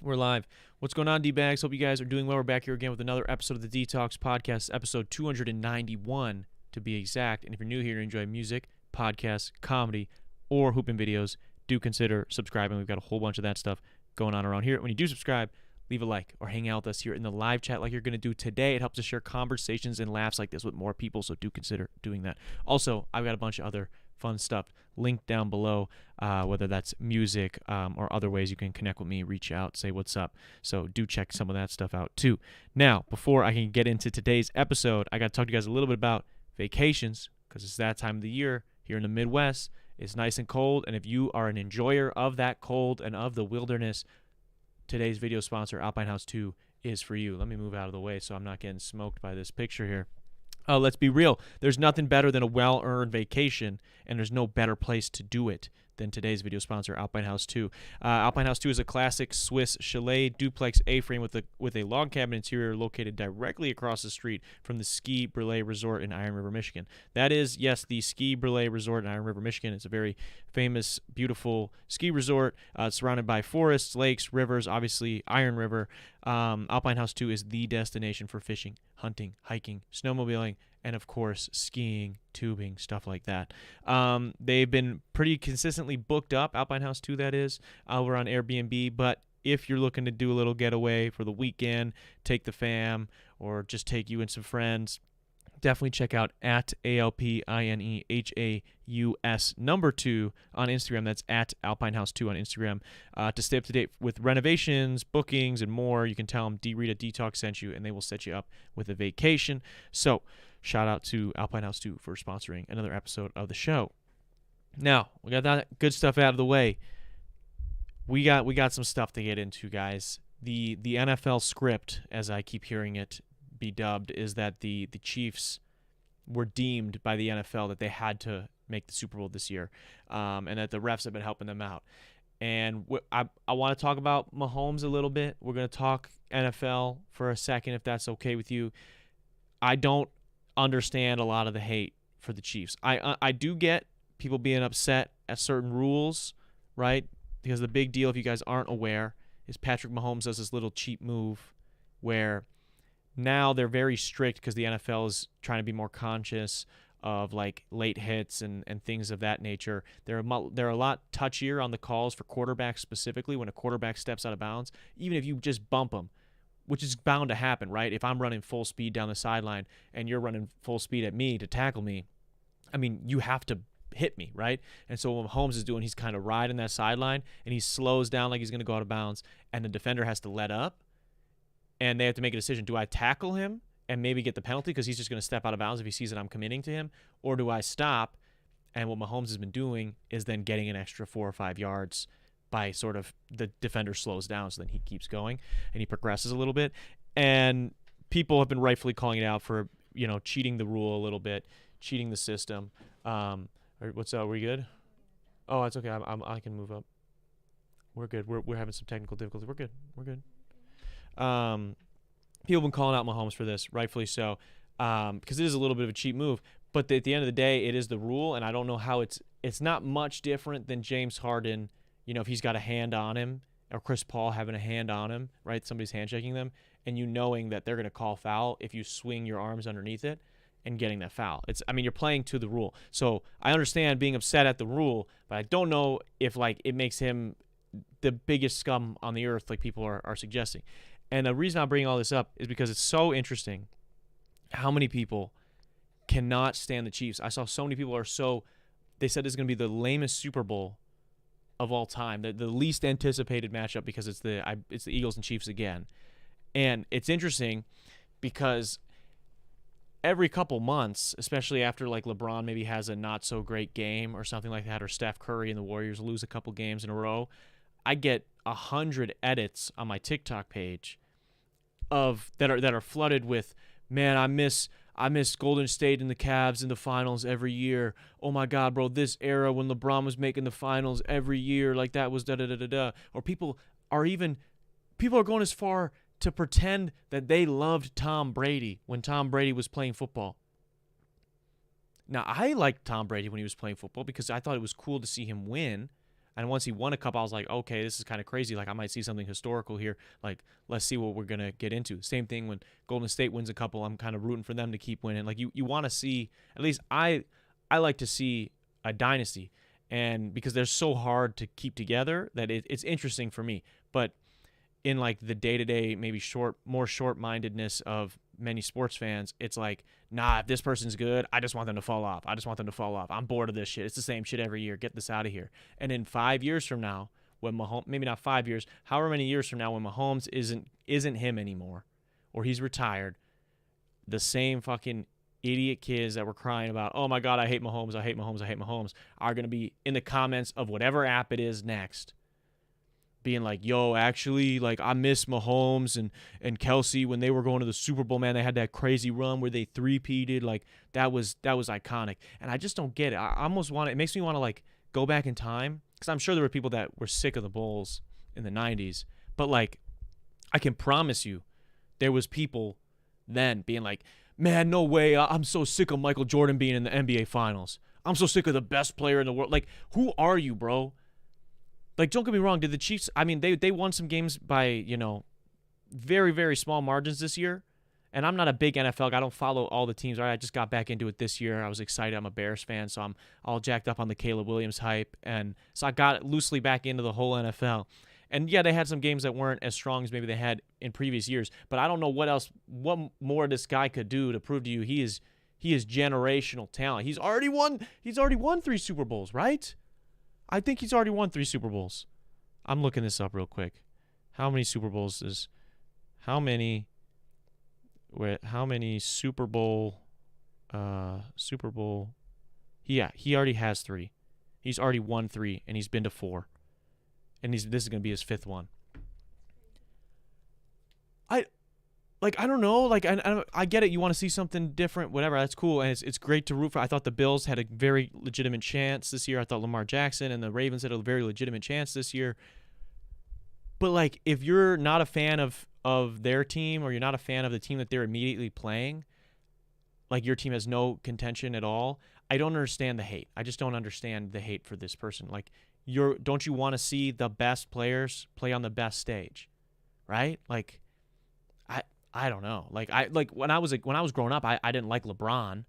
We're live. What's going on, D-Bags? Hope you guys are doing well. We're back here again with another episode of the Detox Podcast, episode 291 to be exact. And if you're new here and enjoy music, podcasts, comedy, or hooping videos, do consider subscribing. We've got a whole bunch of that stuff going on around here. When you do subscribe, leave a like or hang out with us here in the live chat like you're going to do today. It helps us share conversations and laughs like this with more people, so do consider doing that. Also, I've got a bunch of other fun stuff linked down below, whether that's music or other ways you can connect with me, reach out, say what's up. So do check some of that stuff out too. Now, before I can get into today's episode, I got to talk to you guys a little bit about vacations, because it's that time of the year here in the Midwest. It's nice and cold, and if you are an enjoyer of that cold and of the wilderness, today's video sponsor, Alpine House 2, is for you. Let me move out of the way so I'm not getting smoked by this picture here. Let's be real. There's nothing better than a well-earned vacation, and there's no better place to do it than today's video sponsor, Alpine House 2. Alpine House 2 is a classic Swiss chalet duplex A-frame with a log cabin interior located directly across the street from the Ski Brûlée Resort in Iron River, Michigan. That is, yes, the Ski Brûlée Resort in Iron River, Michigan. It's a very famous, beautiful ski resort surrounded by forests, lakes, rivers, obviously Iron River. Alpine House 2 is the destination for fishing, hunting, hiking, snowmobiling, and of course skiing, tubing, stuff like that. They've been pretty consistently booked up, Alpine House 2 that is, over on Airbnb, but if you're looking to do a little getaway for the weekend, take the fam, or just take you and some friends, definitely check out at ALPINEHAUS number 2 on Instagram. That's at Alpine House 2 on Instagram. To stay up to date with renovations, bookings, and more, you can tell them Rita Detox sent you, and they will set you up with a vacation. So shout out to Alpine House 2 for sponsoring another episode of the show. Now, we got that good stuff out of the way. We got some stuff to get into, guys. The NFL script, as I keep hearing it be dubbed, is that the Chiefs were deemed by the NFL that they had to make the Super Bowl this year, and that the refs have been helping them out. And I want to talk about Mahomes a little bit. We're going to talk NFL for a second, if that's okay with you. I don't understand a lot of the hate for the Chiefs. I do get people being upset at certain rules, right? Because the big deal, if you guys aren't aware, is Patrick Mahomes does this little cheap move where now they're very strict because the NFL is trying to be more conscious of like late hits and things of that nature. They're a lot touchier on the calls for quarterbacks specifically when a quarterback steps out of bounds, even if you just bump them, which is bound to happen, right? If I'm running full speed down the sideline and you're running full speed at me to tackle me, I mean, you have to hit me, right? And so what Mahomes is doing, he's kind of riding that sideline and he slows down like he's going to go out of bounds, and the defender has to let up. And they have to make a decision. Do I tackle him and maybe get the penalty because he's just going to step out of bounds if he sees that I'm committing to him? Or do I stop? And what Mahomes has been doing is then getting an extra 4 or 5 yards by sort of the defender slows down, so then he keeps going and he progresses a little bit. And people have been rightfully calling it out for, cheating the rule a little bit, cheating the system. What's up? Are we good? Oh, it's okay. I can move up. We're good. We're having some technical difficulties. We're good. People have been calling out Mahomes for this, rightfully so, because it is a little bit of a cheap move. But at the end of the day, it is the rule, and I don't know how it's not much different than James Harden, if he's got a hand on him, or Chris Paul having a hand on him, right? Somebody's handshaking them, and knowing that they're going to call foul if you swing your arms underneath it and getting that foul. You're playing to the rule. So I understand being upset at the rule, but I don't know if it makes him the biggest scum on the earth like people are suggesting. And the reason I'm bringing all this up is because it's so interesting how many people cannot stand the Chiefs. I saw so many people they said it's going to be the lamest Super Bowl of all time, the least anticipated matchup because it's the Eagles and Chiefs again. And it's interesting because every couple months, especially after LeBron maybe has a not so great game or something like that, or Steph Curry and the Warriors lose a couple games in a row, I get 100 edits on my TikTok page that are flooded with, man, I miss Golden State and the Cavs in the finals every year. Oh my God, bro, this era when LeBron was making the finals every year, that was da da da da da. Or people are going as far to pretend that they loved Tom Brady when Tom Brady was playing football. Now, I liked Tom Brady when he was playing football because I thought it was cool to see him win. And once he won a couple, I was like, okay, this is kind of crazy. Like, I might see something historical here. Like, let's see what we're going to get into. Same thing when Golden State wins a couple. I'm kind of rooting for them to keep winning. Like, you want to see, at least I like to see a dynasty. And because they're so hard to keep together that it's interesting for me. But in like the day-to-day, maybe more short-mindedness of many sports fans, it's like, nah, if this person's good, I just want them to fall off. I'm bored of this shit. It's the same shit every year. Get this out of here. And in 5 years from now, when Mahomes, maybe not 5 years, however many years from now, when Mahomes isn't him anymore, or he's retired, the same fucking idiot kids that were crying about, oh my God, I hate Mahomes, are going to be in the comments of whatever app it is next, being like, yo, actually, like, I miss Mahomes and Kelsey when they were going to the Super Bowl, man. They had that crazy run where they three-peated. Like, that was iconic. And I just don't get it. I almost want to, it makes me want to, like, go back in time, because I'm sure there were people that were sick of the Bulls in the 90s. But, like, I can promise you there was people then being like, man, no way. I'm so sick of Michael Jordan being in the NBA Finals. I'm so sick of the best player in the world. Like, who are you, bro? Like, don't get me wrong. Did the Chiefs, I mean, they won some games by, you know, very, very small margins this year. And I'm not a big NFL guy. I don't follow all the teams. All right, I just got back into it this year. I was excited. I'm a Bears fan, so I'm all jacked up on the Caleb Williams hype. And so I got loosely back into the whole NFL. And, yeah, they had some games that weren't as strong as maybe they had in previous years. But I don't know what more this guy could do to prove to you he is generational talent. He's already won 3 Super Bowls, right? I think he's already won 3 Super Bowls. I'm looking this up real quick. How many Super Bowls how many Super Bowl, yeah, he already has 3. He's already won 3, and he's been to 4. And this is going to be his 5th one. I don't know. Like, I get it. You want to see something different, whatever. That's cool. And it's great to root for. I thought the Bills had a very legitimate chance this year. I thought Lamar Jackson and the Ravens had a very legitimate chance this year. But, like, if you're not a fan of their team, or you're not a fan of the team that they're immediately playing, like your team has no contention at all, I don't understand the hate. I just don't understand the hate for this person. Like, don't you want to see the best players play on the best stage, right? Like, I don't know. Like, when I was growing up, I didn't like LeBron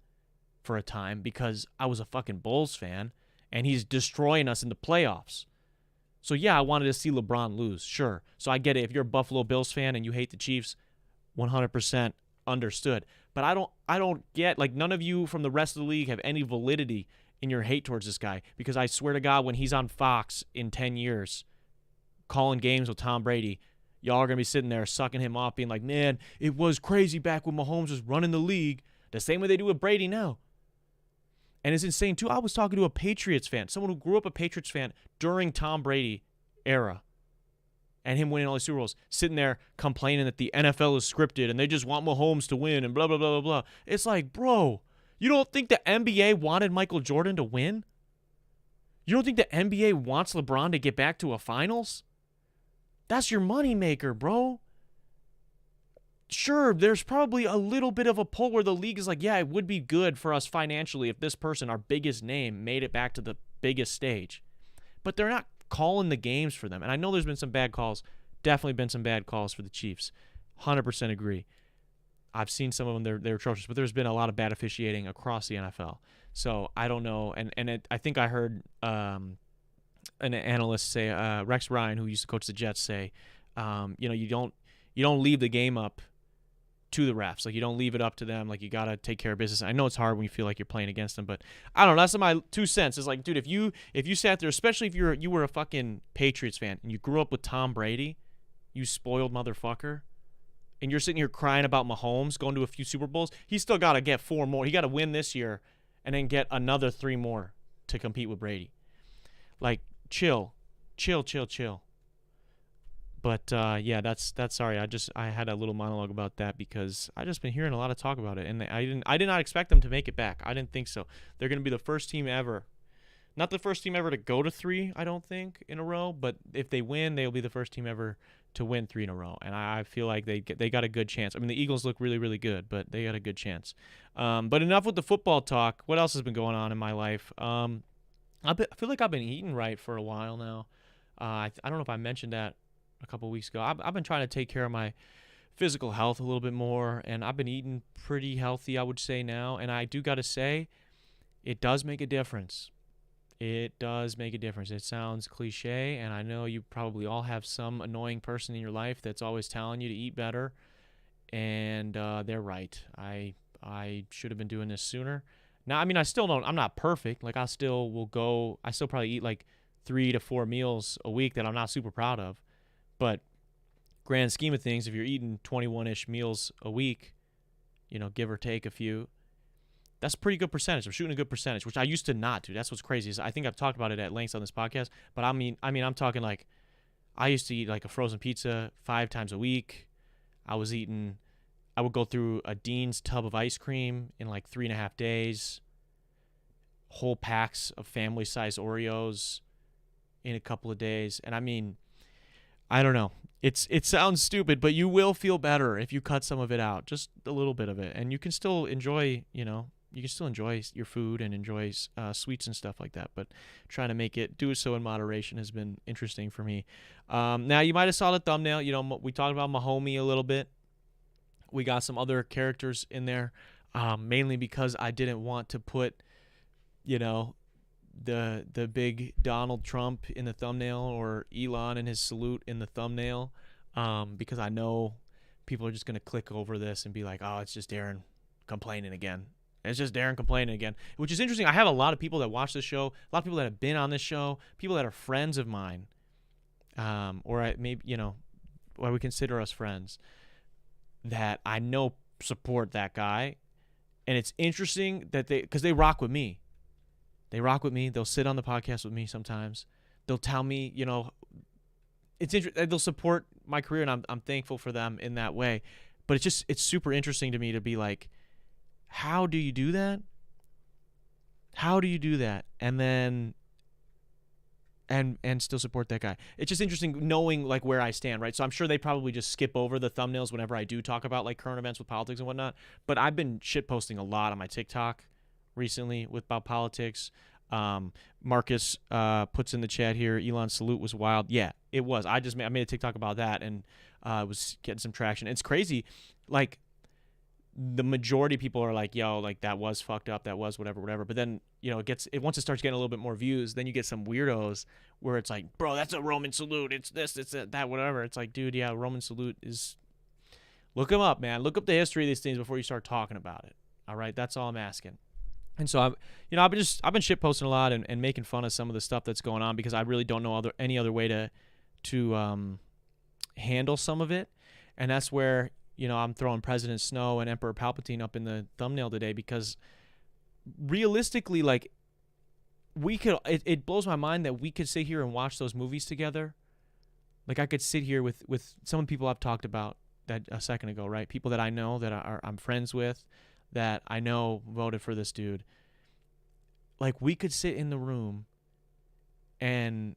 for a time because I was a fucking Bulls fan, and he's destroying us in the playoffs. So yeah, I wanted to see LeBron lose, sure. So I get it. If you're a Buffalo Bills fan and you hate the Chiefs, 100% understood. But I don't get, like, none of you from the rest of the league have any validity in your hate towards this guy, because I swear to God, when he's on Fox in 10 years calling games with Tom Brady, y'all are going to be sitting there sucking him off, being like, man, it was crazy back when Mahomes was running the league, the same way they do with Brady now. And it's insane, too. I was talking to a Patriots fan, someone who grew up a Patriots fan during Tom Brady era and him winning all these Super Bowls, sitting there complaining that the NFL is scripted and they just want Mahomes to win and blah, blah, blah, blah, blah. It's like, bro, you don't think the NBA wanted Michael Jordan to win? You don't think the NBA wants LeBron to get back to a finals? That's your moneymaker, bro. Sure, there's probably a little bit of a pull where the league is like, yeah, it would be good for us financially if this person, our biggest name, made it back to the biggest stage. But they're not calling the games for them. And I know there's been some bad calls. Definitely been some bad calls for the Chiefs. 100% agree. I've seen some of them, they're atrocious, but there's been a lot of bad officiating across the NFL. So I don't know. I think I heard an analyst say, Rex Ryan, who used to coach the Jets, say, you don't leave the game up to the refs. Like, you don't leave it up to them. Like, you got to take care of business. I know it's hard when you feel like you're playing against them, but I don't know. That's my 2 cents. It's like, dude, if you sat there, especially if you were a fucking Patriots fan and you grew up with Tom Brady, you spoiled motherfucker, and you're sitting here crying about Mahomes going to a few Super Bowls, he's still got to get 4 more. He got to win this year and then get another 3 more to compete with Brady. Like, chill. But yeah, that's sorry. I had a little monologue about that because I just been hearing a lot of talk about it, and I did not expect them to make it back. I didn't think so. They're going to be the first team ever, not the first team ever to go to 3, I don't think, in a row. But if they win, they'll be the first team ever to win 3 in a row, and I feel like they got a good chance. I mean, the Eagles look really, really good, but they got a good chance. But enough with the football talk. What else has been going on in my life? I feel like I've been eating right for a while now. I don't know if I mentioned that a couple weeks ago. I've been trying to take care of my physical health a little bit more, and I've been eating pretty healthy, I would say now. And I do got to say, it does make a difference. It does make a difference. It sounds cliche, and I know you probably all have some annoying person in your life that's always telling you to eat better, and they're right. I should have been doing this sooner. Now, I mean, I still don't. I'm not perfect. Like, I still will go. I still probably eat like 3 to 4 meals a week that I'm not super proud of. But grand scheme of things, if you're eating 21-ish meals a week, give or take a few, that's a pretty good percentage. I'm shooting a good percentage, which I used to not do. That's what's crazy. I think I've talked about it at length on this podcast. But I mean, I'm talking like I used to eat like a frozen pizza 5 times a week. I would go through a Dean's tub of ice cream in like 3.5 days. Whole packs of family-size Oreos in a couple of days. And I mean, I don't know. It sounds stupid, but you will feel better if you cut some of it out, just a little bit of it, and you can still enjoy, your food and enjoy sweets and stuff like that. But trying to do it so in moderation has been interesting for me. Now you might have saw the thumbnail. We talked about Mahomes a little bit. We got some other characters in there, mainly because I didn't want to put, the big Donald Trump in the thumbnail or Elon and his salute in the thumbnail, because I know people are just going to click over this and be like, oh, it's just Darren complaining again. It's just Darren complaining again, which is interesting. I have a lot of people that watch this show, a lot of people that have been on this show, people that are friends of mine, or maybe, why we consider us friends, that I know support that guy. And it's interesting that because they rock with me. They rock with me. They'll sit on the podcast with me sometimes. They'll tell me, it's interesting. They'll support my career, and I'm thankful for them in that way. But it's super interesting to me to be like, how do you do that? How do you do that? And then and still support that guy. It's just interesting knowing like where I stand, right? So I'm sure they probably just skip over the thumbnails whenever I do talk about like current events with politics and whatnot. But I've been shit posting a lot on my TikTok recently about politics. Marcus puts in the chat here, Elon's salute was wild. Yeah, it was. I made a TikTok about that, and it was getting some traction. It's crazy. Like, the majority of people are like, yo, like that was fucked up, that was whatever. But then, once it starts getting a little bit more views, then you get some weirdos where it's like, bro, that's a Roman salute. It's this, it's that, whatever. It's like, dude, yeah, Roman salute is. Look them up, man. Look up the history of these things before you start talking about it. All right, that's all I'm asking. And so I've been shit posting a lot and making fun of some of the stuff that's going on, because I really don't know any other way to handle some of it. And that's where, I'm throwing President Snow and Emperor Palpatine up in the thumbnail today, because realistically, like, it blows my mind that we could sit here and watch those movies together. Like, I could sit here with some of the people I've talked about that a second ago, right? People that I know that I'm friends with, that I know voted for this dude. Like, we could sit in the room and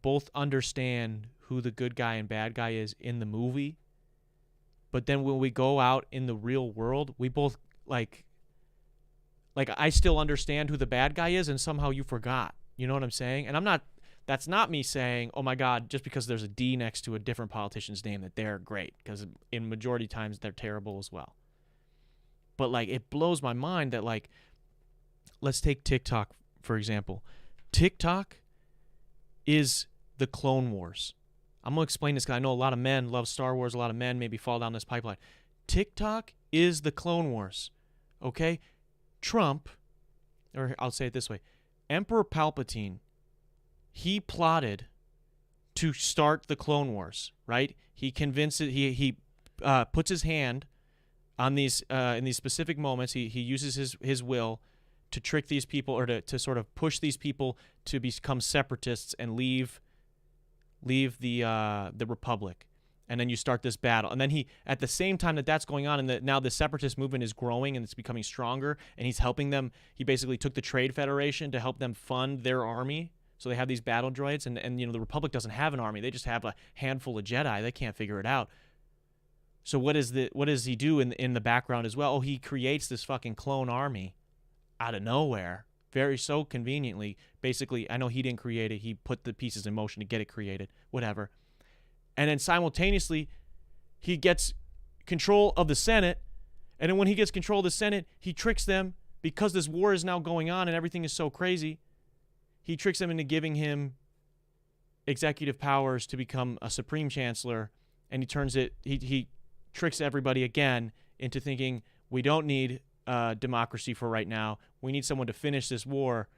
both understand who the good guy and bad guy is in the movie, but then when we go out in the real world, we both like I still understand who the bad guy is, and somehow you forgot. You know what I'm saying? And that's not me saying, oh my God, just because there's a D next to a different politician's name that they're great, because in majority times they're terrible as well. But like, it blows my mind that, like, let's take TikTok, for example. TikTok is the Clone Wars. I'm going to explain this because I know a lot of men love Star Wars. A lot of men maybe fall down this pipeline. TikTok is the Clone Wars. Okay? Trump, or I'll say it this way, Emperor Palpatine, he plotted to start the Clone Wars, right? He puts his hand on these in these specific moments. He uses his will to trick these people, or to sort of push these people to become separatists and leave the Republic. And then you start this battle. And then he, at the same time that's going on, and now the separatist movement is growing and it's becoming stronger, and he's helping them. He basically took the Trade Federation to help them fund their army. So they have these battle droids, and the Republic doesn't have an army. They just have a handful of Jedi. They can't figure it out. So what does he do in the background as well? Oh, he creates this fucking clone army out of nowhere, very so conveniently. Basically, I know he didn't create it. He put the pieces in motion to get it created, whatever. And then simultaneously, he gets control of the Senate. And then when he gets control of the Senate, he tricks them, because this war is now going on and everything is so crazy, he tricks them into giving him executive powers to become a supreme chancellor. And he tricks everybody again into thinking, we don't need democracy for right now. We need someone to finish this war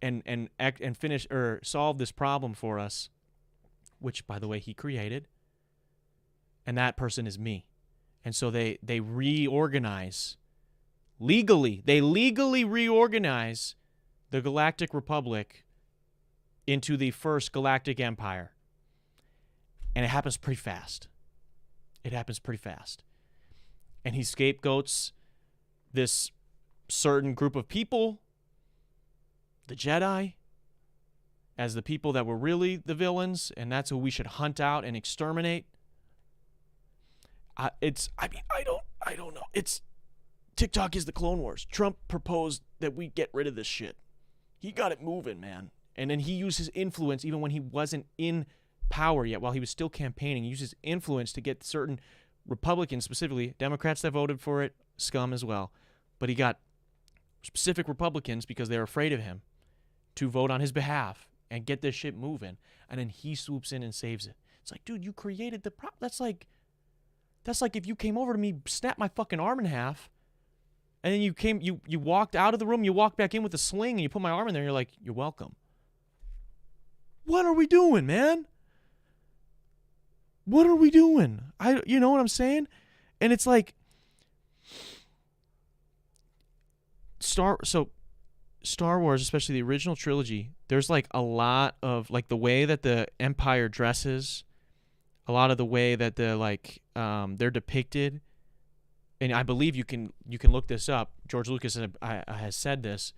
and finish or solve this problem for us, which, by the way, he created. And that person is me. And so they reorganize legally. They legally reorganize the Galactic Republic into the first Galactic Empire. And it happens pretty fast. And he scapegoats this certain group of people, the Jedi, as the people that were really the villains, and that's who we should hunt out and exterminate. I don't know. TikTok is the Clone Wars. Trump proposed that we get rid of this shit. He got it moving, man. And then he used his influence even when he wasn't in power yet, while he was still campaigning. He used his influence to get certain Republicans, specifically Democrats that voted for it, scum as well. But he got specific Republicans, because they're afraid of him, to vote on his behalf and get this shit moving. And then he swoops in and saves it. It's like, dude, you created the problem. That's like if you came over to me, snapped my fucking arm in half, and then you walked out of the room, you walked back in with a sling, and you put my arm in there, and you're like, you're welcome. What are we doing, man? What are we doing? You know what I'm saying? And it's like Star Wars, especially the original trilogy, there's like a lot of like the way that the Empire dresses, a lot of the way that they're depicted, and I believe you can look this up. George Lucas has said this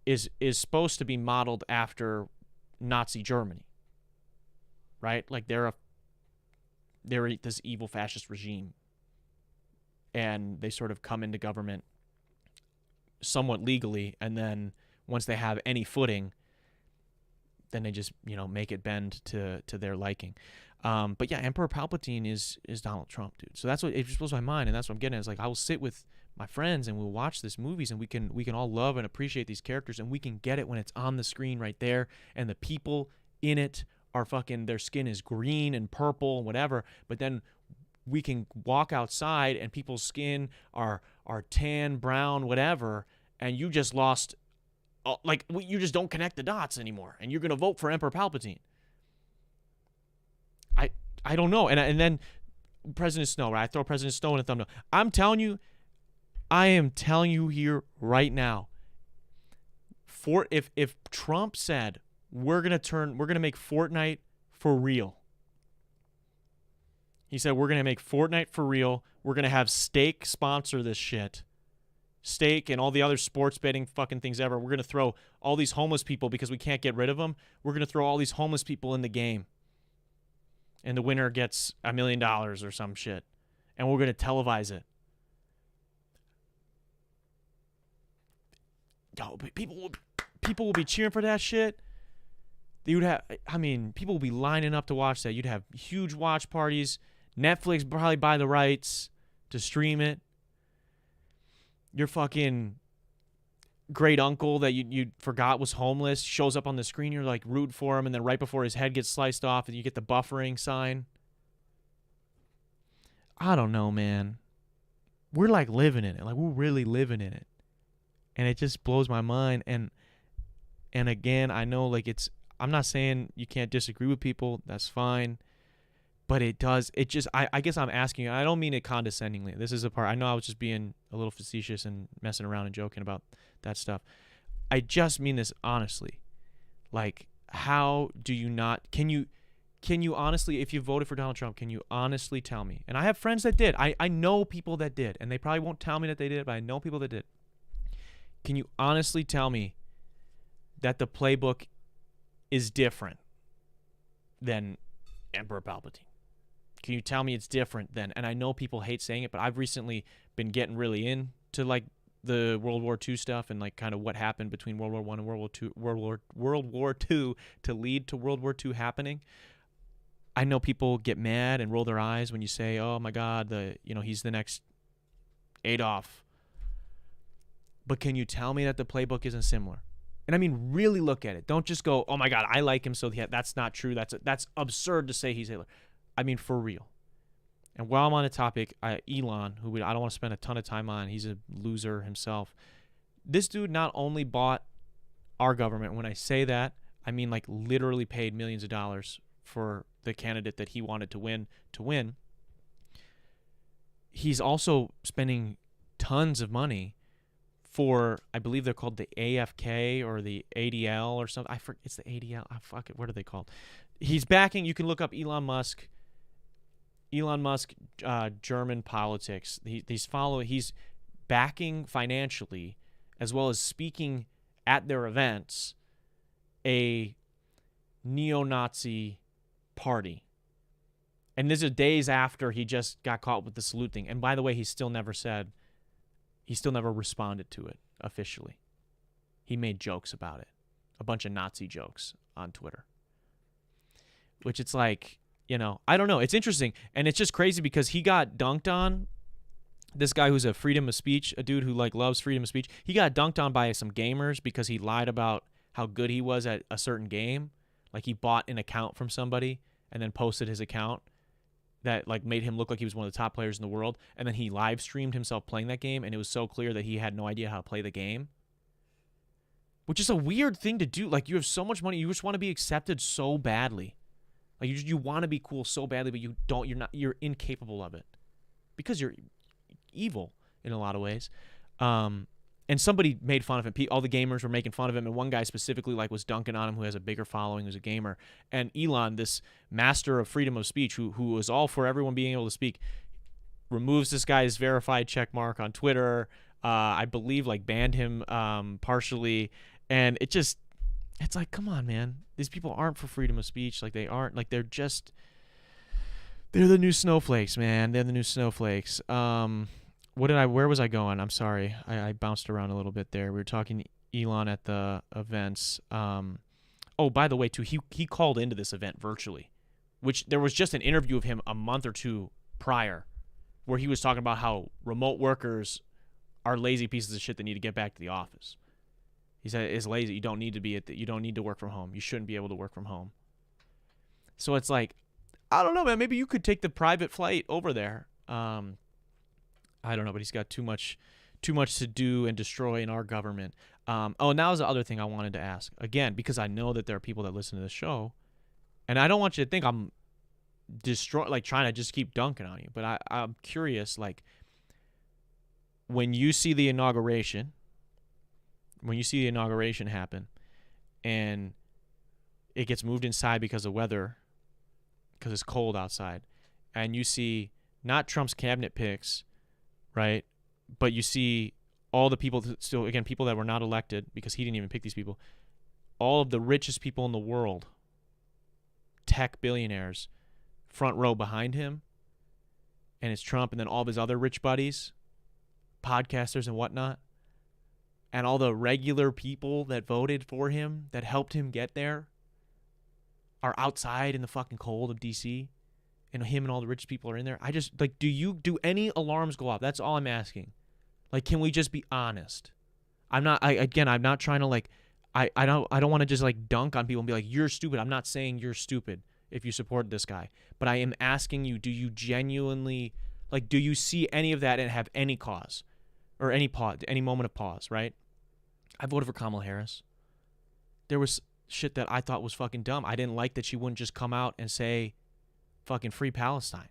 is supposed to be modeled after Nazi Germany, right? Like they're this evil fascist regime, and they sort of come into government somewhat legally, and then once they have any footing, then they just make it bend to their liking. But yeah, Emperor Palpatine is Donald Trump, dude. So that's what it just blows my mind, and that's what I'm getting at. It's like I will sit with my friends and we'll watch these movies, and we can all love and appreciate these characters, and we can get it when it's on the screen right there, and the people in it are fucking, their skin is green and purple and whatever, but then we can walk outside and people's skin are tan, brown, whatever, and you just lost, you just don't connect the dots anymore, and you're going to vote for Emperor Palpatine. I don't know. And then President Snow, right? I throw President Snow in a thumbnail. I am telling you here right now, if Trump said we're gonna make Fortnite for real. He said we're gonna make Fortnite for real. We're gonna have Stake sponsor this shit. Stake and all the other sports betting fucking things ever. We're gonna throw all these homeless people, because we can't get rid of them. We're gonna throw all these homeless people in the game, and the winner gets $1 million or some shit, and we're gonna televise it. Yo, people will be cheering for that shit. People will be lining up to watch that. You'd have huge watch parties. Netflix probably buy the rights to stream it. Your fucking great uncle that you forgot was homeless shows up on the screen. You're like rooting for him, and then right before his head gets sliced off, and you get the buffering sign. I don't know, man. We're like living in it. Like we're really living in it, and it just blows my mind. And again, I know I'm not saying you can't disagree with people. That's fine. But it does. It just, I guess I'm asking you, I don't mean it condescendingly. This is a part, I know I was just being a little facetious and messing around and joking about that stuff. I just mean this honestly. Like, how do you not, can you honestly, if you voted for Donald Trump, can you honestly tell me? And I have friends that did. I know people that did. And they probably won't tell me that they did, but I know people that did. Can you honestly tell me that the playbook is different than Emperor Palpatine? Can you tell me it's different than, and I know people hate saying it, but I've recently been getting really into like the World War II stuff and like kind of what happened between World War I and World War II to lead to World War II happening. I know people get mad and roll their eyes when you say, "Oh my God, he's the next Adolf." But can you tell me that the playbook isn't similar? And I mean, really look at it. Don't just go, "Oh my God, I like him," so that's not true. That's absurd to say he's Hitler. I mean, for real. And while I'm on the topic, Elon, who I don't want to spend a ton of time on, he's a loser himself. This dude not only bought our government. When I say that, I mean like literally paid millions of dollars for the candidate that he wanted to win. He's also spending tons of money for, I believe they're called the AFK or the ADL or something. I forget, it's the ADL. Oh, fuck it. What are they called? He's backing. You can look up Elon Musk, German politics. He's backing financially, as well as speaking at their events, a neo-Nazi party. And this is days after he just got caught with the salute thing. And by the way, he still never responded to it officially. He made jokes about it, a bunch of Nazi jokes on Twitter. Which it's like, I don't know. It's interesting. And it's just crazy because he got dunked on. This guy who's a freedom of speech, a dude who like loves freedom of speech, he got dunked on by some gamers because he lied about how good he was at a certain game. Like he bought an account from somebody and then posted his account that like made him look like he was one of the top players in the world. And then he live streamed himself playing that game, and it was so clear that he had no idea how to play the game. Which is a weird thing to do. Like, you have so much money, you just want to be accepted so badly. Like, you want to be cool so badly, but you're incapable of it. Because you're evil in a lot of ways. And somebody made fun of him. All the gamers were making fun of him, and one guy specifically like was dunking on him who has a bigger following, who's a gamer. And Elon, this master of freedom of speech, who was all for everyone being able to speak, removes this guy's verified check mark on Twitter. I believe like banned him partially, and it's like, come on, man. These people aren't for freedom of speech. Like, they aren't. Like, they're the new snowflakes, man. They're the new snowflakes. Where was I going? I'm sorry. I bounced around a little bit there. We were talking Elon at the events. Oh, by the way, too, he called into this event virtually, which there was just an interview of him a month or two prior where he was talking about how remote workers are lazy pieces of shit that need to get back to the office. He said it's lazy. You don't need to work from home. You shouldn't be able to work from home. So it's like, I don't know, man. Maybe you could take the private flight over there. I don't know, but he's got too much to do and destroy in our government. And that was the other thing I wanted to ask. Again, because I know that there are people that listen to this show, and I don't want you to think I'm trying to just keep dunking on you. But I'm curious, like, when you see the inauguration happen, and it gets moved inside because of weather, because it's cold outside, and you see not Trump's cabinet picks, right? But you see all the people, still, again, people that were not elected because he didn't even pick these people, all of the richest people in the world, tech billionaires, front row behind him, and it's Trump, and then all of his other rich buddies, podcasters and whatnot, and all the regular people that voted for him, that helped him get there, are outside in the fucking cold of D.C., and him and all the rich people are in there. I just, like, do any alarms go off? That's all I'm asking. Like, can we just be honest? I'm not trying to, like, I don't want to just, like, dunk on people and be like, you're stupid. I'm not saying you're stupid if you support this guy. But I am asking you, do you genuinely, like, do you see any of that and have any cause? Or any moment of pause, right? I voted for Kamala Harris. There was shit that I thought was fucking dumb. I didn't like that she wouldn't just come out and say fucking free Palestine.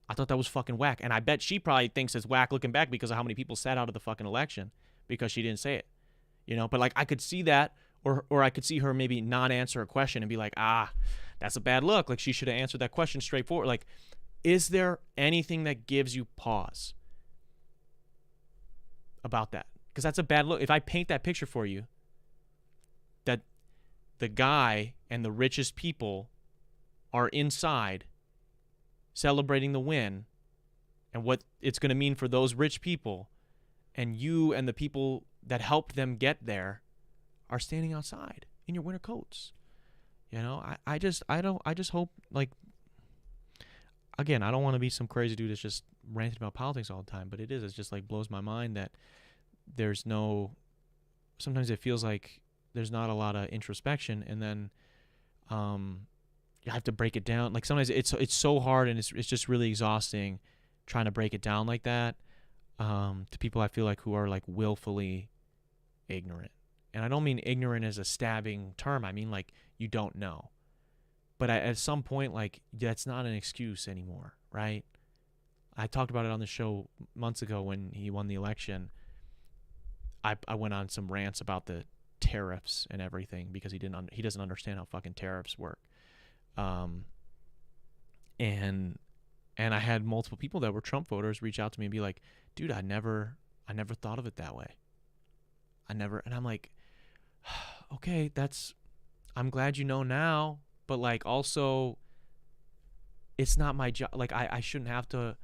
I thought that was fucking whack. And I bet she probably thinks it's whack looking back because of how many people sat out of the fucking election because she didn't say it. But like, I could see that, or I could see her maybe not answer a question and be like, that's a bad look. Like, she should have answered that question straightforward. Like, is there anything that gives you pause about that? Because that's a bad look. If I paint that picture for you, that the guy and the richest people are inside celebrating the win and what it's going to mean for those rich people, and you and the people that helped them get there are standing outside in your winter coats. I just hope, like, again, I don't want to be some crazy dude that's just ranting about politics all the time, but it just like blows my mind that sometimes it feels like there's not a lot of introspection, and then you have to break it down. Like, sometimes it's so hard, and it's just really exhausting trying to break it down like that to people I feel like who are like willfully ignorant. And I don't mean ignorant as a stabbing term. I mean like you don't know. But at some point, like, that's not an excuse anymore, right? I talked about it on the show months ago when he won the election. I went on some rants about the tariffs and everything because he doesn't understand how fucking tariffs work. And I had multiple people that were Trump voters reach out to me and be like, dude, I never thought of it that way. And I'm like, okay, I'm glad you know now, but like also it's not my job. Like I shouldn't have to.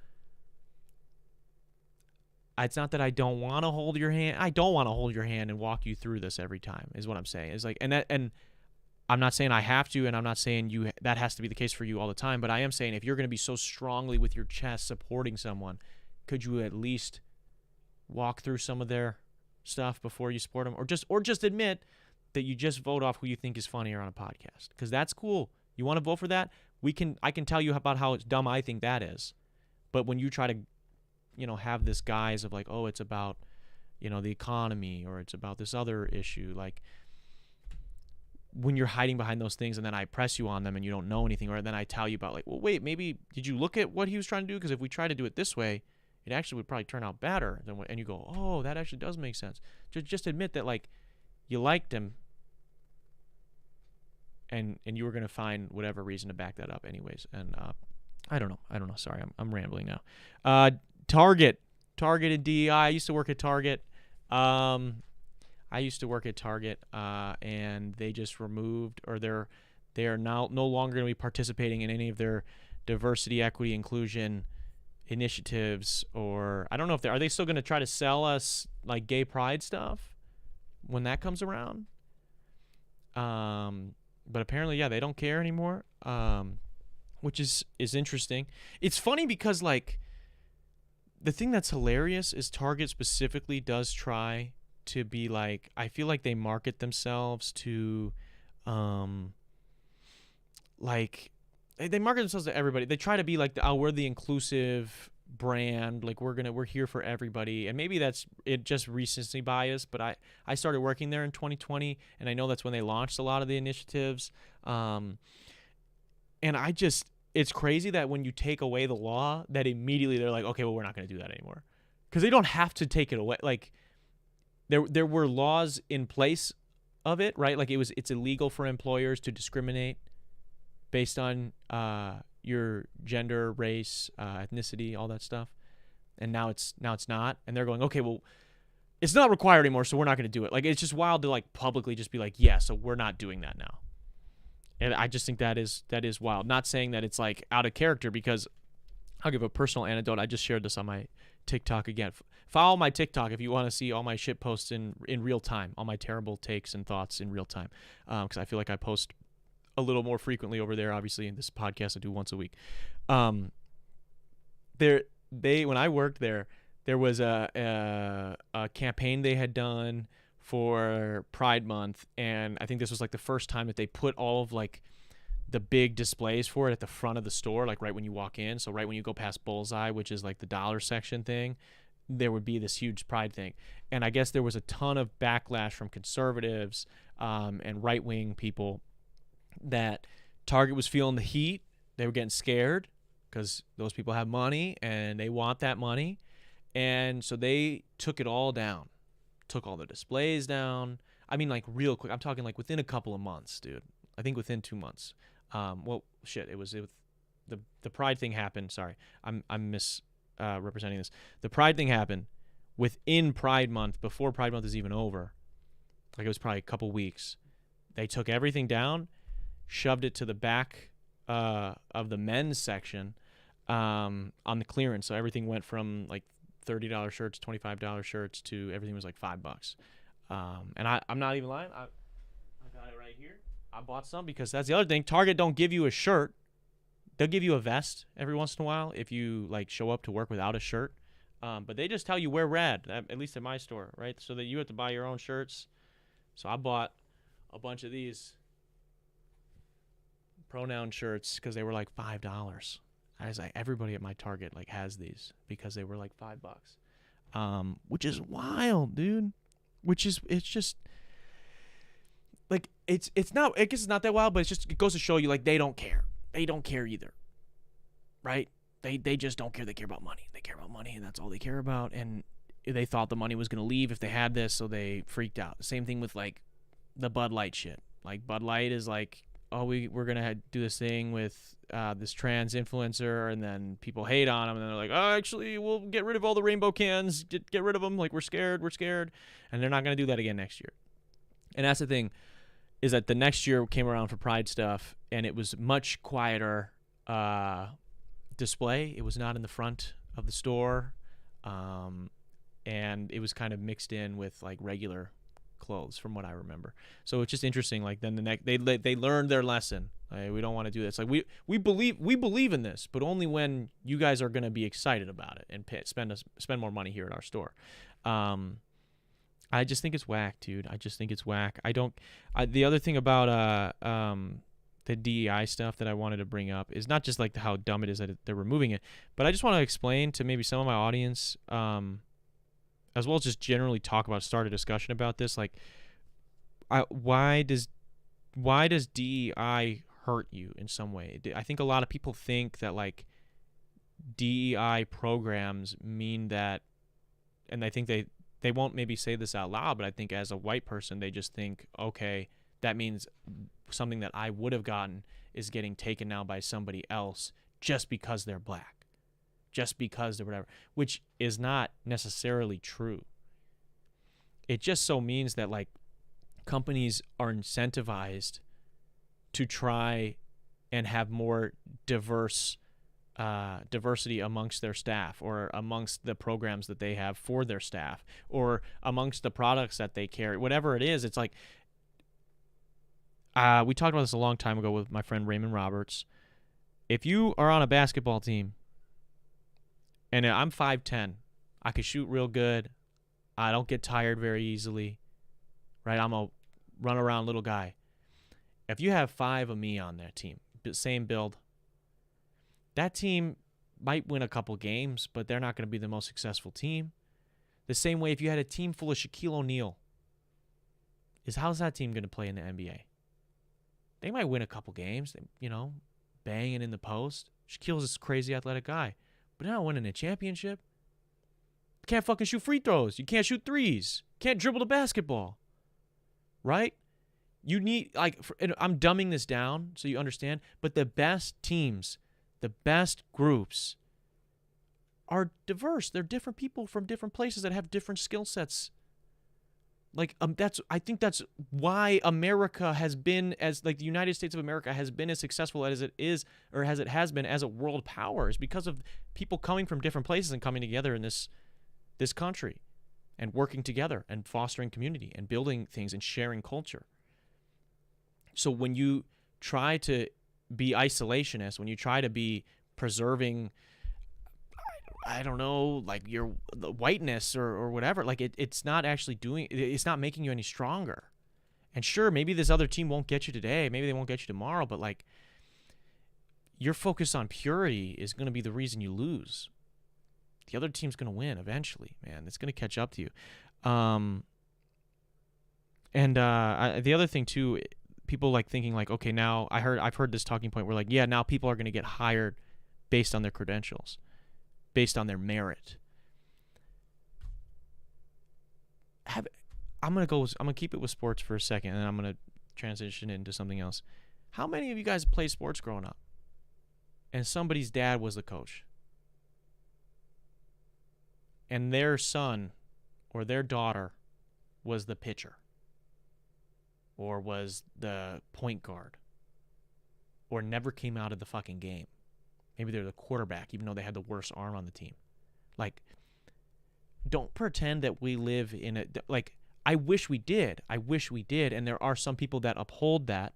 It's not that I don't want to hold your hand. I don't want to hold your hand and walk you through this every time is what I'm saying. It's like, and I'm not saying I have to, and I'm not saying that has to be the case for you all the time, but I am saying if you're going to be so strongly with your chest supporting someone, could you at least walk through some of their stuff before you support them, or just admit that you just vote off who you think is funnier on a podcast? Because that's cool. You want to vote for that? I can tell you about how dumb I think that is. But when you try to, have this guise of like, oh, it's about, the economy, or it's about this other issue, like when you're hiding behind those things and then I press you on them and you don't know anything, or then I tell you about like, well, wait, maybe did you look at what he was trying to do? Because if we try to do it this way, it actually would probably turn out better than what, and you go, oh, that actually does make sense. Just admit that like you liked him, and you were gonna find whatever reason to back that up, anyways. And I don't know. Sorry, I'm rambling now. Target and DEI. I used to work at Target. And they just removed, or they are now no longer going to be participating in any of their diversity, equity, inclusion initiatives. Or I don't know if are they still going to try to sell us like gay pride stuff when that comes around. But apparently, yeah, they don't care anymore. Which is interesting. It's funny because like the thing that's hilarious is Target specifically does try to be like, I feel like they market themselves to like they market themselves to everybody. They try to be like we're the inclusive brand, like we're here for everybody. And maybe that's it, just recency bias, but I started working there in 2020, and I know that's when they launched a lot of the initiatives. And it's crazy that when you take away the law, that immediately they're like, okay, well, we're not going to do that anymore, because they don't have to take it away. Like there were laws in place of it, right? Like it's illegal for employers to discriminate based on your gender, race, ethnicity, all that stuff. And now it's not. And they're going, okay, well, it's not required anymore, so we're not going to do it. Like, it's just wild to like publicly just be like, yeah, so we're not doing that now. And I just think that is wild. Not saying that it's like out of character, because I'll give a personal anecdote. I just shared this on my TikTok again. Follow my TikTok if you want to see all my shit posts in real time, all my terrible takes and thoughts in real time, because I feel like I post a little more frequently over there. Obviously, in this podcast I do once a week. When I worked there was a campaign they had done for Pride Month, and I think this was like the first time that they put all of like the big displays for it at the front of the store, like right when you walk in. So right when you go past Bullseye, which is like the dollar section thing, there would be this huge Pride thing. And I guess there was a ton of backlash from conservatives and right-wing people that Target was feeling the heat. They were getting scared because those people have money and they want that money. And so they took it all down, took all the displays down. I mean, like real quick. I'm talking like within a couple of months, dude. I think within 2 months. It was the Pride thing happened. Sorry, I'm representing this. The Pride thing happened within Pride Month, before Pride Month is even over. Like it was probably a couple weeks. They took everything down, shoved it to the back of the men's section on the clearance. So everything went from like $30 shirts, $25 shirts to everything was like $5. And I'm not even lying. I got it right here. I bought some because that's the other thing. Target don't give you a shirt. They'll give you a vest every once in a while if you like show up to work without a shirt. But they just tell you wear red, at least at my store, right? So that you have to buy your own shirts. So I bought a bunch of these pronoun shirts because they were like $5. I was like, everybody at my Target like has these because they were like $5. Which is wild, dude. It's just like it's not, I guess it's not that wild, but it goes to show you like they don't care. They don't care either. Right? They just don't care. They care about money. They care about money, and that's all they care about. And they thought the money was going to leave if they had this, so they freaked out. Same thing with like the Bud Light shit. Like Bud Light is like, oh, we're going to do this thing with this trans influencer, and then people hate on them, and then they're like, oh, actually, we'll get rid of all the rainbow cans. Get rid of them. Like, we're scared. And they're not going to do that again next year. And that's the thing, is that the next year came around for Pride stuff, and it was much quieter display. It was not in the front of the store, and it was kind of mixed in with like regular clothes from what I remember. So it's just interesting. Like then they learned their lesson. Like, we don't want to do this. Like we believe in this, but only when you guys are going to be excited about it and spend more money here at our store. I just think it's whack, dude. I just think it's whack. The other thing about the DEI stuff that I wanted to bring up is not just like how dumb it is that they're removing it, but I just want to explain to maybe some of my audience, as well as just generally start a discussion about this. Like, why does DEI hurt you in some way? I think a lot of people think that like DEI programs mean that, and I think they won't maybe say this out loud, but I think as a white person, they just think, okay, that means something that I would have gotten is getting taken now by somebody else just because they're black, just because they're whatever, which is not necessarily true. It just so means that like companies are incentivized to try and have more diversity amongst their staff, or amongst the programs that they have for their staff, or amongst the products that they carry, whatever it is. It's like, we talked about this a long time ago with my friend Raymond Roberts. If you are on a basketball team, and I'm 5'10", I can shoot real good, I don't get tired very easily, right? I'm a run around little guy. If you have 5 of me on that team, same build, that team might win a couple games, but they're not going to be the most successful team. The same way if you had a team full of Shaquille O'Neal, how's that team going to play in the NBA? They might win a couple games, banging in the post. Shaquille's this crazy athletic guy, but they're not winning a championship. Can't fucking shoot free throws. You can't shoot threes. Can't dribble the basketball. Right? You need, and I'm dumbing this down so you understand, but the best teams, the best groups are diverse. They're different people from different places that have different skill sets. I think that's why America has been, as like the United States of America has been as successful as it is, or as it has been as a world power, is because of people coming from different places and coming together in this country and working together and fostering community and building things and sharing culture. So when you try to be isolationist, when you try to be preserving, I don't know, like the whiteness or whatever, like it's not actually it's not making you any stronger. And sure, maybe this other team won't get you today, maybe they won't get you tomorrow, but like your focus on purity is going to be the reason you lose. The other team's going to win eventually, man. It's going to catch up to you. The other thing too, people like thinking like, okay, now I've heard this talking point where like, yeah, now people are going to get hired based on their credentials, based on their merit. I'm gonna keep it with sports for a second, and I'm gonna transition into something else. How many of you guys played sports growing up, and somebody's dad was the coach, and their son or their daughter was the pitcher, or was the point guard, or never came out of the fucking game? Maybe they're the quarterback, even though they had the worst arm on the team. Like, don't pretend that we live in a, like, I wish we did. I wish we did. And there are some people that uphold that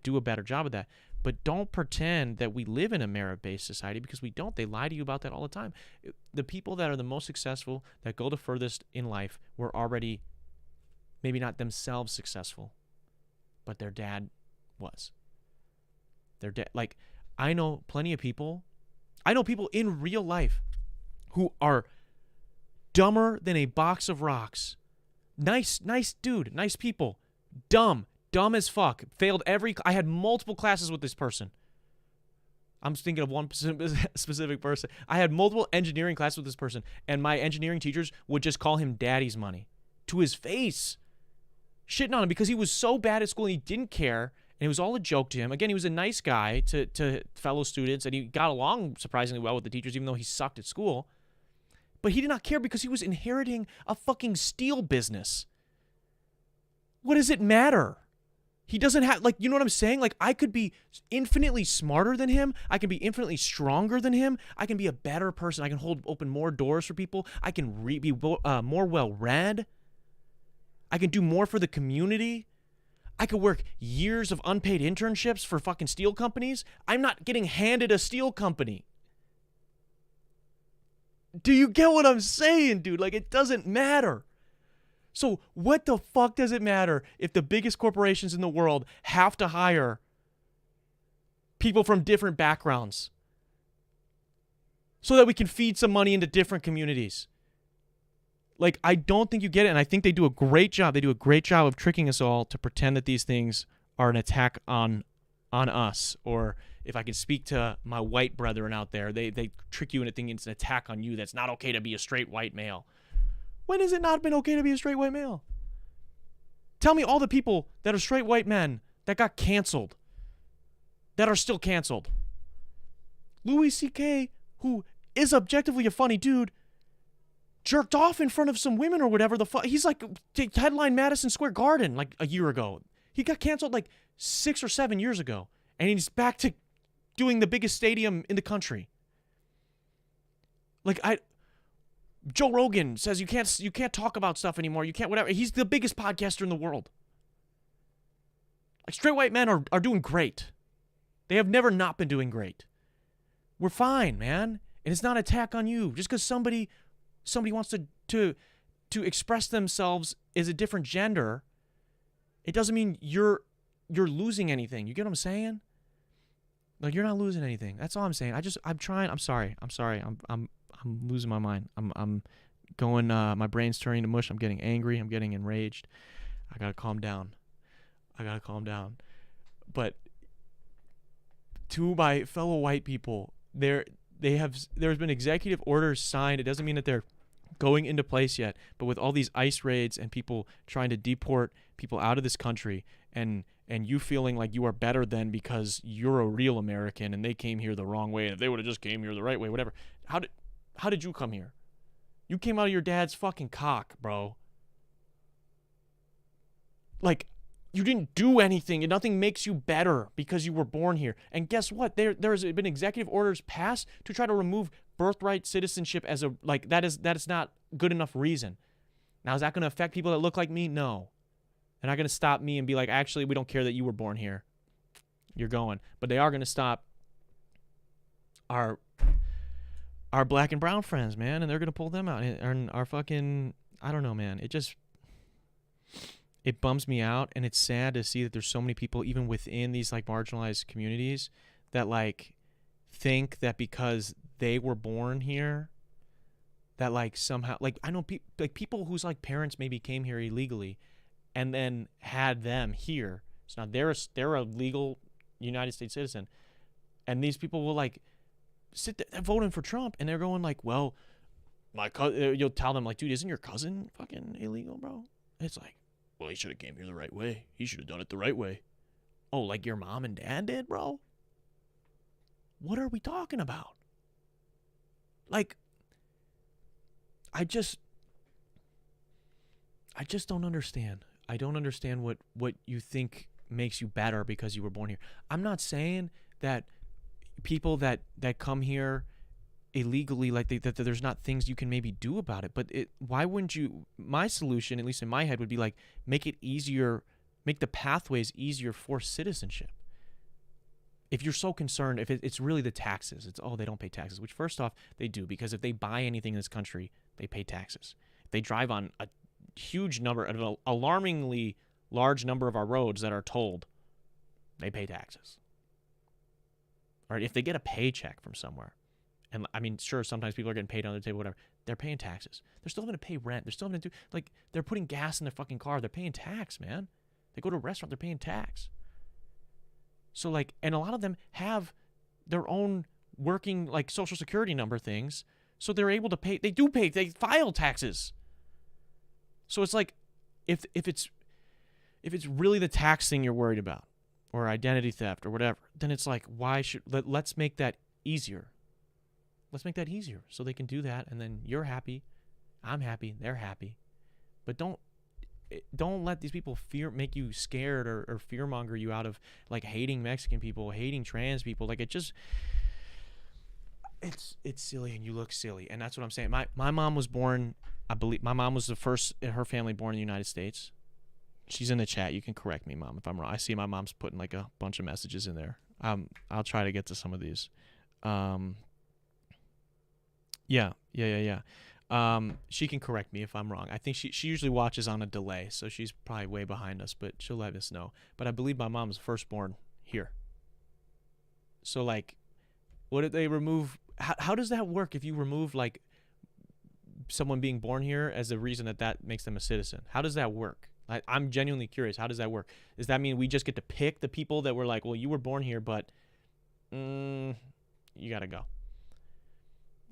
do a better job of that. But don't pretend that we live in a merit-based society, because we don't. They lie to you about that all the time. The people that are the most successful, that go the furthest in life, were already maybe not themselves successful, but their dad was. Their dad, like, I know plenty of people. I know people in real life who are dumber than a box of rocks. Nice dude, nice people. Dumb as fuck. Failed I had multiple classes with this person. I'm thinking of one specific person. I had multiple engineering classes with this person, and my engineering teachers would just call him daddy's money to his face. Shitting on him because he was so bad at school and he didn't care, and it was all a joke to him. Again, he was a nice guy to fellow students, and he got along surprisingly well with the teachers, even though he sucked at school. But he did not care because he was inheriting a fucking steel business. What does it matter? He doesn't have, like, you know what I'm saying? Like, I could be infinitely smarter than him. I can be infinitely stronger than him. I can be a better person. I can open more doors for people. I can be more well-read. I can do more for the community. I could work years of unpaid internships for fucking steel companies. I'm not getting handed a steel company. Do you get what I'm saying, dude? Like, it doesn't matter. So what the fuck does it matter if the biggest corporations in the world have to hire people from different backgrounds so that we can feed some money into different communities? Like, I don't think you get it, and I think they do a great job. They do a great job of tricking us all to pretend that these things are an attack on us. Or if I can speak to my white brethren out there, they trick you into thinking it's an attack on you. That's not okay to be a straight white male. When has it not been okay to be a straight white male? Tell me all the people that are straight white men that got canceled, that are still canceled. Louis C.K., who is objectively a funny dude, jerked off in front of some women or whatever the fuck. He's like headline Madison Square Garden like a year ago. He got canceled like 6 or 7 years ago, and he's back to doing the biggest stadium in the country. Like, Joe Rogan says you can't talk about stuff anymore. You can't whatever. He's the biggest podcaster in the world. Like, straight white men are doing great. They have never not been doing great. We're fine, man. And it's not an attack on you. Just because somebody wants to express themselves as a different gender, it doesn't mean you're losing anything. You get what I'm saying? Like, you're not losing anything. That's all I'm saying. I'm trying. I'm sorry. I'm losing my mind. I'm going. My brain's turning to mush. I'm getting angry. I'm getting enraged. I gotta calm down. But to my fellow white people, there's been executive orders signed. It doesn't mean that they're going into place yet, but with all these ICE raids and people trying to deport people out of this country, and you feeling like you are better than because you're a real American and they came here the wrong way, and if they would have just came here the right way, whatever. How did you come here? You came out of your dad's fucking cock, bro. Like, you didn't do anything, and nothing makes you better because you were born here. And guess what? There's been executive orders passed to try to remove birthright citizenship as a, like, that is not good enough reason. Now, is that going to affect people that look like me? No. They're not going to stop me and be like, actually, we don't care that you were born here. You're going. But they are going to stop our black and brown friends, man, and they're going to pull them out. And our fucking, I don't know, man. It bums me out, and it's sad to see that there's so many people, even within these, like, marginalized communities, that, like, think that because they were born here, that, like, somehow, like, I know people whose, like, parents maybe came here illegally and then had them here. So now they're a legal United States citizen, and these people will, like, sit there voting for Trump, and they're going like, well, my cousin, you'll tell them like, dude, isn't your cousin fucking illegal, bro? It's like, well, he should have came here the right way. He should have done it the right way. Oh, like your mom and dad did, bro? What are we talking about? Like, I just don't understand. I don't understand what you think makes you better because you were born here. I'm not saying that people that come here illegally, like that there's not things you can maybe do about it. But why wouldn't you? My solution, at least in my head, would be like make it easier, make the pathways easier for citizenship. If you're so concerned, if it's really the taxes, it's they don't pay taxes, which first off they do, because if they buy anything in this country, they pay taxes. If they drive on a huge number, an alarmingly large number of our roads that are tolled, they pay taxes. All right, if they get a paycheck from somewhere. And I mean, sure, sometimes people are getting paid on their table, whatever. They're paying taxes. They're still having to pay rent. They're still having to do, like, they're putting gas in their fucking car. They're paying tax, man. They go to a restaurant, they're paying tax. So, like, and a lot of them have their own working, like, social security number things. So they're able to pay, they file taxes. So it's like, if it's really the tax thing you're worried about, or identity theft or whatever, then it's like, let's make that easier. Let's make that easier so they can do that, and then you're happy, I'm happy, they're happy. But don't let these people make you scared or fearmonger you out of like hating Mexican people, hating trans people. Like it's silly, and you look silly, and that's what I'm saying. My mom was born, I believe, my mom was the first in her family born in the United States. She's in the chat. You can correct me, Mom, if I'm wrong. I see my mom's putting like a bunch of messages in there. I'll try to get to some of these. Yeah. She can correct me if I'm wrong. I think she usually watches on a delay, so she's probably way behind us, but she'll let us know. But I believe my mom was firstborn here. So, like, what did they remove? How does that work if you remove, like, someone being born here as a reason that makes them a citizen? How does that work? I'm genuinely curious. How does that work? Does that mean we just get to pick the people that were like, well, you were born here, but you got to go?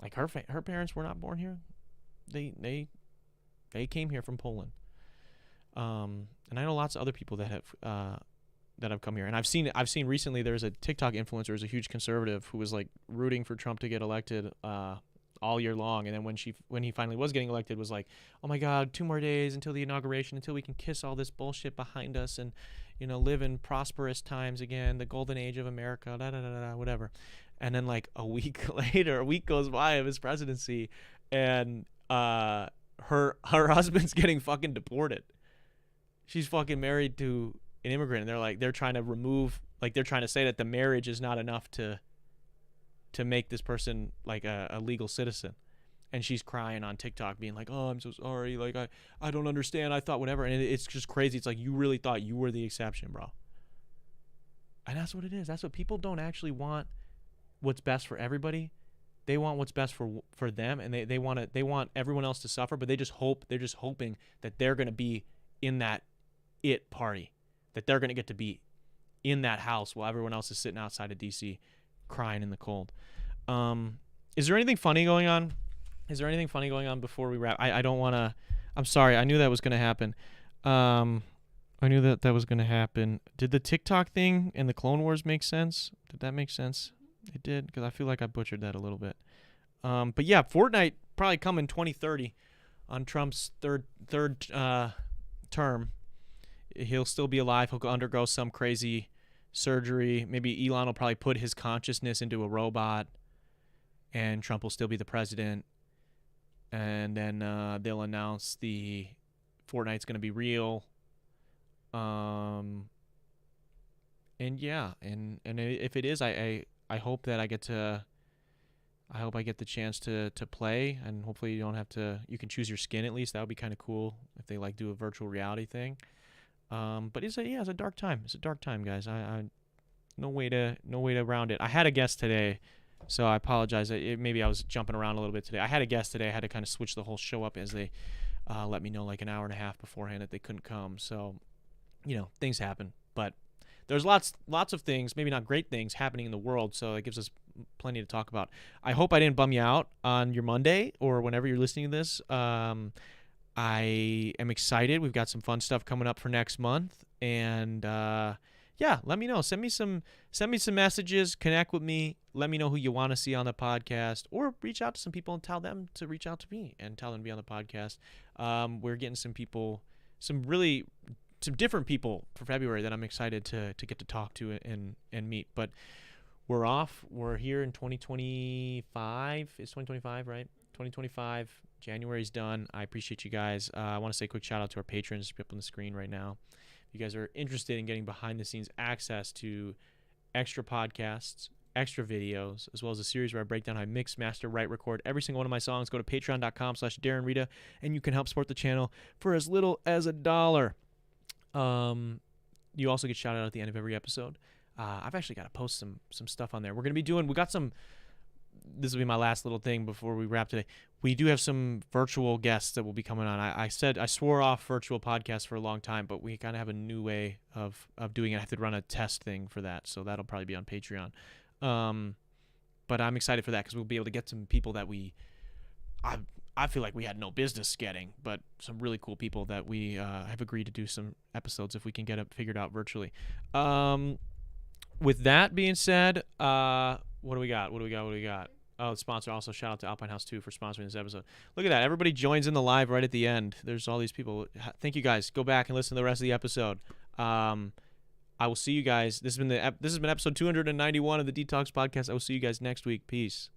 Like her parents were not born here. They came here from Poland. And I know lots of other people that have come here. And I've seen recently there's a TikTok influencer who's a huge conservative who was like rooting for Trump to get elected all year long, and then when he finally was getting elected was like, oh my God, 2 more days until the inauguration, until we can kiss all this bullshit behind us and, you know, live in prosperous times again, the golden age of America, whatever. And then like a week later, a week goes by of his presidency, and her husband's getting fucking deported. She's fucking married to an immigrant, and they're trying to say that the marriage is not enough to make this person like a legal citizen. And she's crying on TikTok being like, oh, I'm so sorry, like I don't understand, I thought whatever. And it's just crazy. It's like, you really thought you were the exception, bro. And that's what it is. That's what people don't actually want. What's best for everybody. They want what's best for them, and they want everyone else to suffer, but they're just hoping that they're going to be in that party, that they're going to get to be in that house while everyone else is sitting outside of DC crying in the cold. Is there anything funny going on? Before we wrap? I don't want to. I'm sorry. I knew that was going to happen. I knew that was going to happen. Did the TikTok thing and the Clone Wars make sense? Did that make sense? It did, because I feel like I butchered that a little bit. But yeah, Fortnite probably coming 2030 on Trump's third term. He'll still be alive. He'll undergo some crazy surgery. Maybe Elon will probably put his consciousness into a robot, and Trump will still be the president. And then they'll announce the Fortnite's going to be real. And yeah, and if it is, I hope that I get the chance to play, and hopefully you can choose your skin at least. That would be kind of cool if they like do a virtual reality thing. But it's a dark time. It's a dark time, guys. I no way to around it. I had a guest today, so I apologize. Maybe I was jumping around a little bit today. I had a guest today. I had to kind of switch the whole show up as they let me know like an hour and a half beforehand that they couldn't come. So, you know, things happen. But there's lots of things, maybe not great things, happening in the world, so it gives us plenty to talk about. I hope I didn't bum you out on your Monday or whenever you're listening to this. I am excited. We've got some fun stuff coming up for next month, and yeah, let me know. Send me some messages. Connect with me. Let me know who you want to see on the podcast, or reach out to some people and tell them to reach out to me and tell them to be on the podcast. We're getting some people, some different people for February that I'm excited to get to talk to and meet. But we're off. We're here in 2025. It's 2025, right? 2025. January's done. I appreciate you guys. I want to say a quick shout out to our patrons up on the screen right now. If you guys are interested in getting behind the scenes access to extra podcasts, extra videos, as well as a series where I break down how I mix, master, write, record every single one of my songs, go to patreon.com/Darren Rita, and you can help support the channel for as little as $1. You also get shouted out at the end of every episode. I've actually got to post some stuff on there. We're going to be doing, this will be my last little thing before we wrap today. We do have some virtual guests that will be coming on. I swore off virtual podcasts for a long time, but we kind of have a new way of doing it. I have to run a test thing for that, so that'll probably be on Patreon. But I'm excited for that because we'll be able to get some people that I feel like we had no business getting, but some really cool people that we have agreed to do some episodes if we can get it figured out virtually. With that being said, what do we got? Oh, the sponsor. Also, shout out to Alpine House 2 for sponsoring this episode. Look at that. Everybody joins in the live right at the end. There's all these people. Thank you, guys. Go back and listen to the rest of the episode. I will see you guys. This has been episode 291 of the Detox Podcast. I will see you guys next week. Peace.